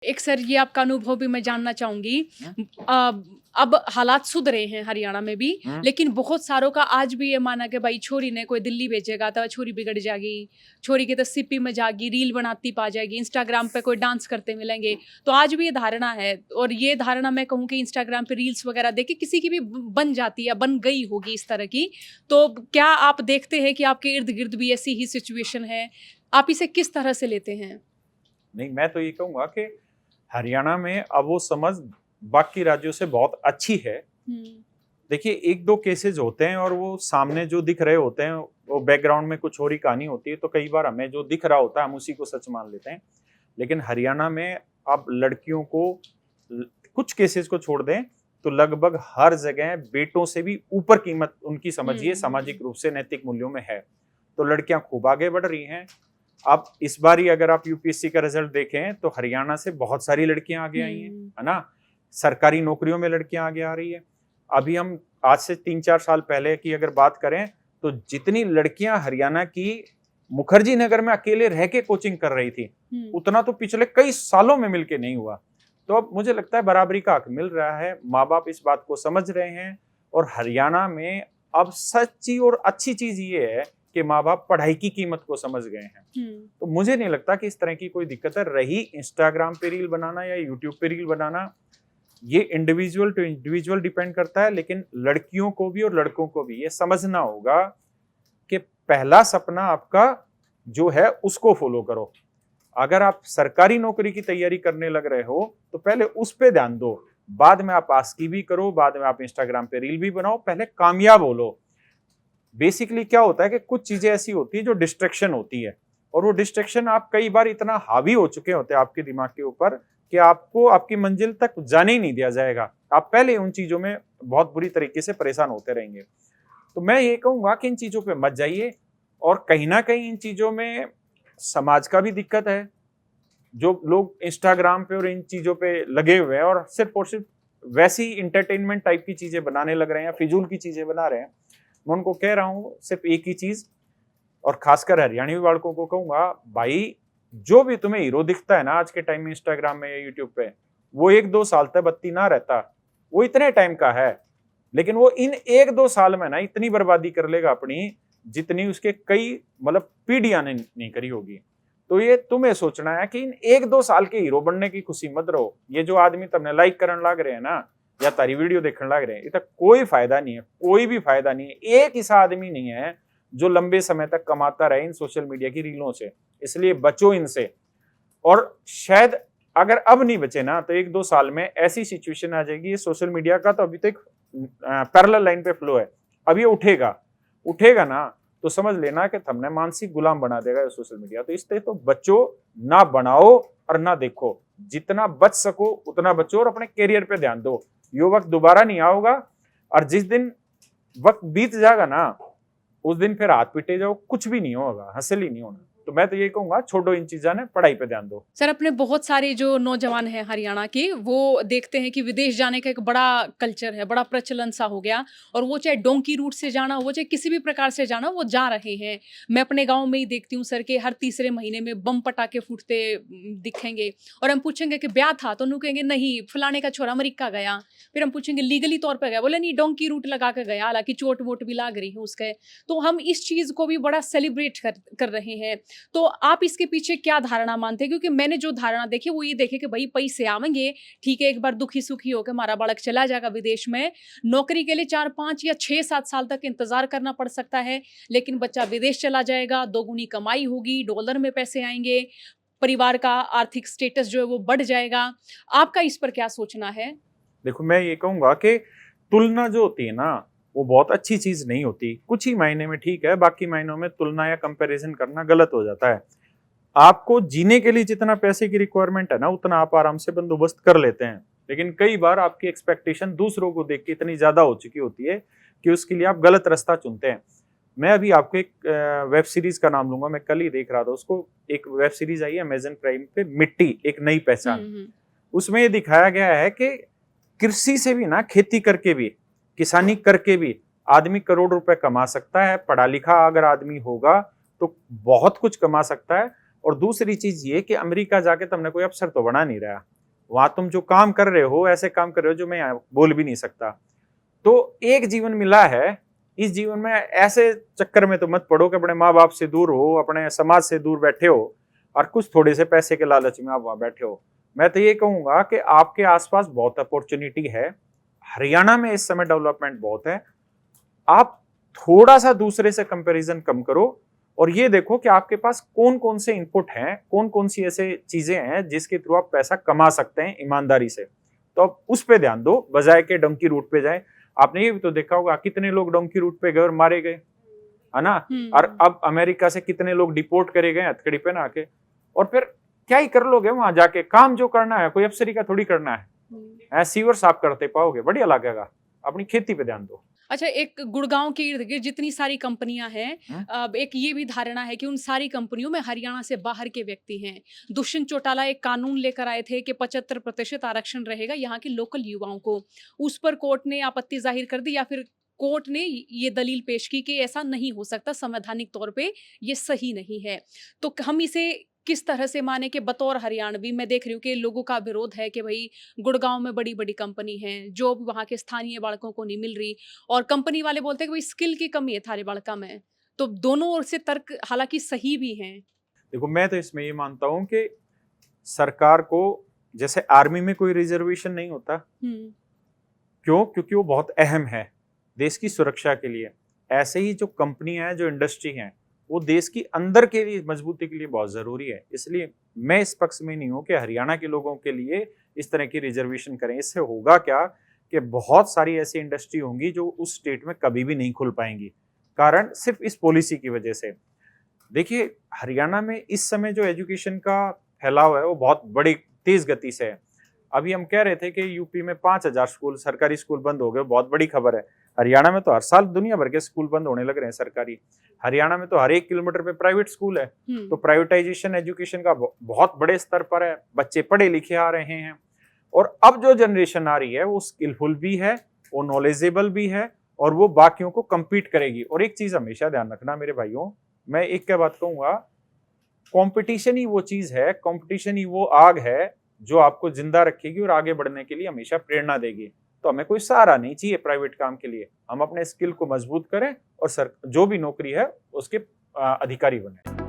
एक सर ये आपका अनुभव भी मैं जानना चाहूँगी। हुँ, अब हालात सुधरे हैं हरियाणा में भी, हुँ, लेकिन बहुत सारों का आज भी ये माना कि भाई छोरी ने कोई दिल्ली भेजेगा तो छोरी बिगड़ जाएगी, छोरी की तो सीपी में जाएगी, रील बनाती पा जाएगी, इंस्टाग्राम पे कोई डांस करते मिलेंगे। तो आज भी ये धारणा है और ये धारणा मैं कहूँ कि इंस्टाग्राम पे रील्स वगैरह देख के किसी की भी ब बन जाती है या बन गई होगी इस तरह की। तो क्या आप देखते हैं कि आपके इर्द-गिर्द भी ऐसी ही सिचुएशन है? आप इसे किस तरह से लेते हैं? नहीं मैं तो ये कहूँगा कि हरियाणा में अब वो समझ बाकी राज्यों से बहुत अच्छी है। हुँ। देखिए 1-2 केसेज़ होते हैं और वो सामने जो दिख रहे होते हैं, वो बैकग्राउंड में कुछ और ही कहानी होती है, तो कई बार हमें जो दिख रहा होता है, हम उसी को सच मान लेते हैं। लेकिन हरियाणा में अब लड़कियों को ल कुछ केसेज़ को छोड़ दें, तो लगभग हर जगह बेटों से भी ऊपर कीमत उनकी हुँ, समझिए हुँ, सामाजिक हुँ। रूप से नैतिक मूल्यों में है। तो लड़कियाँ खूब आगे बढ़ रही हैं। अब इस बारी अगर आप यूपीएससी का रिजल्ट देखें, तो हरियाणा से बहुत सारी लड़कियाँ आगे आई हैं, हुँ। है ना? सरकारी नौकरियों में लड़कियाँ आगे आ रही हैं। अभी हम आज से 3-4 साल पहले की अगर बात करें, तो जितनी लड़कियां हरियाणा की मुखर्जी नगर में अकेले रह के कोचिंग कर रही थी, हुँ। उतना तो पिछले कई सालों में मिलके नहीं हुआ। तो अब मुझे लगता है बराबरी का हक मिल रहा है, माँ-बाप इस बात को समझ रहे हैं और हरियाणा में अब सच्ची और अच्छी चीज़ ये है कि माँ-बाप पढ़ाई की कीमत को समझ गए हैं। हुँ। तो मुझे नहीं लगता कि इस तरह की कोई दिक्कत है। रही इंस्टाग्राम पे रील बनाना या यूट्यूब पे रील बनाना, ये इंडिविजुअल टू इंडिविजुअल डिपेंड करता है, लेकिन लड़कियों को भी और लड़कों को भी ये समझना होगा कि पहला सपना आपका जो है उसको फॉलो करो। अगर आप सरकारी नौकरी की तैयारी करने लग रहे हो तो पहले उस पे ध्यान दो, बाद में आप आस्की भी करो, बाद में आप इंस्टाग्राम पे रील भी बनाओ, पहले कामयाब हो लो। बेसिकली क्या होता है कि कुछ चीजें ऐसी होती है जो डिस्ट्रैक्शन होती है और वो डिस्ट्रैक्शन आप कई बार इतना हावी हो चुके होते हैं आपके दिमाग के ऊपर कि आपको आपकी मंजिल तक जाने ही नहीं दिया जाएगा। आप पहले उन चीजों में बहुत बुरी तरीके से परेशान होते रहेंगे। तो मैं ये कहूंगा कि इन चीजों पे मत जाइए और कहीं ना कहीं इन चीजों में समाज का भी दिक्कत है। जो लोग इंस्टाग्राम पे और इन चीजों पे लगे हुए हैं और सिर्फ वैसी इंटरटेनमेंट टाइप की चीजें बनाने लग रहे हैं या फिजूल की चीजें बना रहे हैं, मैं उनको कह रहा हूँ सिर्फ एक ही चीज, और खासकर हरियाणवी बालकों को कहूंगा, भाई जो भी तुम्हें हीरो दिखता है ना आज के टाइम में इंस्टाग्राम में या यूट्यूब पे, वो 1-2 साल तक बत्ती ना रहता। वो इतने टाइम का है, लेकिन वो इन 1-2 साल में ना इतनी बर्बादी कर लेगा अपनी, जितनी उसके कई मतलब पीढ़ियां ने नहीं करी होगी। तो ये तुम्हें सोचना है कि इन 1-2 साल के हीरो बनने की खुशी मत रहो। ये जो आदमी तुमने लाइक करने लग रहे हैं ना या तारी वीडियो देखने लग रहे हैं, इसका कोई फायदा नहीं है, कोई भी फायदा नहीं है। एक ऐसा आदमी नहीं है जो लंबे समय तक कमाता रहे इन सोशल मीडिया की रीलों से। इसलिए बचो इनसे। और शायद अगर अब नहीं बचे ना तो 1-2 साल में ऐसी सिचुएशन आ जाएगी, ये सोशल मीडिया का तो अभी तक पैरेलल लाइन पे फ्लो है, अब ये उठेगा। उठेगा ना तो समझ लेना कि तुमने मानसिक गुलाम बना देगा ये सोशल मीडिया। तो इससे तो बचो, ना बनाओ और ना देखो। जितना बच सको उतना बचो और अपने करियर पे ध्यान दो। ये वक्त दोबारा नहीं आओगा और जिस दिन वक्त बीत जाएगा ना उस दिन फिर हाथ पीटे जाओ, कुछ भी नहीं होगा, हासिल ही नहीं होना। तो मैं तो ये कहूंगा छोड़ो इन चीज़ों ने, पढ़ाई पे ध्यान दो। सर, अपने बहुत सारे जो नौजवान हैं हरियाणा के, वो देखते हैं कि विदेश जाने का एक बड़ा कल्चर है, बड़ा प्रचलन-सा हो गया और वो चाहे डोंकी रूट से जाना हो, चाहे किसी भी प्रकार से जाना हो, वो जा रहे हैं। मैं अपने गाँव में ही देखती हूँ सर कि हर तीसरे महीने में बम पटाखे फूटते दिखेंगे और हम पूछेंगे कि ब्याह था? तो उन्हों कहेंगे नहीं, फलाने का छोरा अमेरिका गया। फिर हम पूछेंगे लीगली तौर पे गया? बोले नहीं, डोंकी रूट लगा के गया, हालाँकि चोट-वोट भी लाग रही है उसके। तो हम इस चीज़ को भी बड़ा सेलिब्रेट कर रहे हैं। तो आप इसके पीछे क्या धारणा मानते हैं? क्योंकि मैंने जो धारणा देखी वो ये देखी कि भई पैसे आवेंगे, ठीक है, एक बार दुखी-सुखी होके हमारा बालक चला जाएगा विदेश में, नौकरी के लिए 4-5 या 6-7 साल तक इंतज़ार करना पड़ सकता है, लेकिन बच्चा विदेश चला जाएगा, दोगुनी कमाई होगी, डॉलर में पैसे आएँगे, परिवार का आर्थिक स्टेटस जो है वो बढ़ जाएगा। आपका इस पर क्या सोचना है? देखो मैं ये कहूंगा कि तुलना जो होती है ना वो बहुत अच्छी चीज नहीं होती। कुछ ही महीने में ठीक है, बाकी महीनों में तुलना या कंपैरिजन करना गलत हो जाता है। आपको जीने के लिए जितना पैसे की रिक्वायरमेंट है ना उतना आप आराम से बंदोबस्त कर लेते हैं, लेकिन कई बार आपकी एक्सपेक्टेशन दूसरों को देख के इतनी ज्यादा हो चुकी होती है कि उसके लिए आप गलत रास्ता चुनते हैं। मैं अभी आपको एक वेब सीरीज का नाम लूंगा, मैं कल ही देख रहा था उसको। एक वेब सीरीज आई है अमेजन प्राइम पे, मिट्टी एक नई हुँ, पहचान। हुँ। उसमें ये दिखाया गया है कि कृषि से भी ना, खेती करके भी, किसानी करके भी आदमी करोड़ रुपए कमा सकता है। पढ़ा लिखा अगर आदमी होगा तो बहुत कुछ कमा सकता है। और दूसरी चीज ये कि अमेरिका जाके तुमने कोई अफसर तो बना नहीं रहा, वहां तुम जो काम कर रहे हो ऐसे काम कर रहे हो जो मैं यहाँ बोल भी नहीं सकता। तो एक जीवन मिला है, इस जीवन में ऐसे चक्कर में तो मत पड़ो कि अपने माँ बाप से दूर हो, अपने समाज से दूर बैठे हो और कुछ थोड़े से पैसे के लालच में आप वहां बैठे हो। मैं तो ये कहूंगा कि आपके आसपास बहुत अपॉर्चुनिटी है, हरियाणा में इस समय डेवलपमेंट बहुत है। आप थोड़ा सा दूसरे से कंपैरिजन कम करो और ये देखो कि आपके पास कौन कौन से इनपुट हैं, कौन कौन सी ऐसे चीजें हैं जिसके थ्रू आप पैसा कमा सकते हैं ईमानदारी से। तो आप उस पे ध्यान दो बजाय के डंकी रूट पे जाए। आपने ये भी तो देखा होगा कितने लोग डंकी रूट पे गए और मारे गए, है ना। और अब अमेरिका से कितने लोग डिपोर्ट करे गए हथकड़ी पे ना आके, और फिर क्या ही कर लोगे वहां जाके, काम जो करना है कोई अफसरी का थोड़ी करना है, सीवर साफ करते पाओगे, बढ़िया लगेगा। अपनी खेती पे ध्यान दो। अच्छा, एक गुड़गांव के इर्द-गिर्द जितनी सारी कंपनियां हैं, अब एक ये भी धारणा है कि उन सारी कंपनियों में हरियाणा से बाहर के व्यक्ति हैं। दुष्यंत चौटाला एक कानून लेकर आए थे कि 75% आरक्षण रहेगा यहाँ के लोकल युवाओं को। उस पर कोर्ट ने आपत्ति जाहिर कर दी, या फिर कोर्ट ने ये दलील पेश की कि ऐसा नहीं हो सकता, संवैधानिक तौर पे ये सही नहीं है। तो हम इसे किस तरह से माने कि बतौर हरियाणवी मैं देख रही हूँ कि लोगों का विरोध है कि भाई गुड़गांव में बड़ी-बड़ी कंपनी है, जॉब वहाँ के स्थानीय बालकों को नहीं मिल रही, और कंपनी वाले बोलते हैं कि भाई स्किल की कमी है थारे बालका में। तो दोनों ओर से तर्क हालाँकि सही भी हैं। देखो मैं तो इसमें ये मानता हूं कि सरकार को, जैसे आर्मी में कोई रिजर्वेशन नहीं होता, हुँ, क्यों? क्योंकि वो बहुत अहम है देश की सुरक्षा के लिए। ऐसे ही जो कंपनियां हैं, जो इंडस्ट्री हैं, वो देश की अंदर के लिए मजबूती के लिए बहुत जरूरी है। इसलिए मैं इस पक्ष में नहीं हूं कि हरियाणा के लोगों के लिए इस तरह की रिजर्वेशन करें। इससे होगा क्या कि बहुत सारी ऐसी इंडस्ट्री होंगी जो उस स्टेट में कभी भी नहीं खुल पाएंगी, कारण सिर्फ इस पॉलिसी की वजह से। देखिए हरियाणा में इस समय जो एजुकेशन का फैलाव है वो बहुत बड़ी तेज गति से है। अभी हम कह रहे थे कि यूपी में 5000 स्कूल, सरकारी स्कूल बंद हो गए, बहुत बड़ी खबर है। हरियाणा में तो हर साल दुनिया भर के स्कूल बंद होने लग रहे हैं सरकारी। हरियाणा में तो हर 1 किलोमीटर पे प्राइवेट स्कूल है। तो प्राइवेटाइजेशन एजुकेशन का बहुत बड़े स्तर पर है, बच्चे पढ़े लिखे आ रहे हैं। और अब जो जनरेशन आ रही है वो स्किलफुल भी है, वो नॉलेजेबल भी है, और वो बाकियों को compete करेगी। और एक चीज हमेशा ध्यान रखना मेरे भाइयों, मैं एक क्या बात कहूंगा, कंपटीशन ही वो चीज है, कंपटीशन ही वो आग है जो आपको जिंदा रखेगी और आगे बढ़ने के लिए हमेशा प्रेरणा देगी। तो हमें कोई सहारा नहीं चाहिए प्राइवेट काम के लिए, हम अपने स्किल को मजबूत करें और जो भी नौकरी है उसके अधिकारी बने।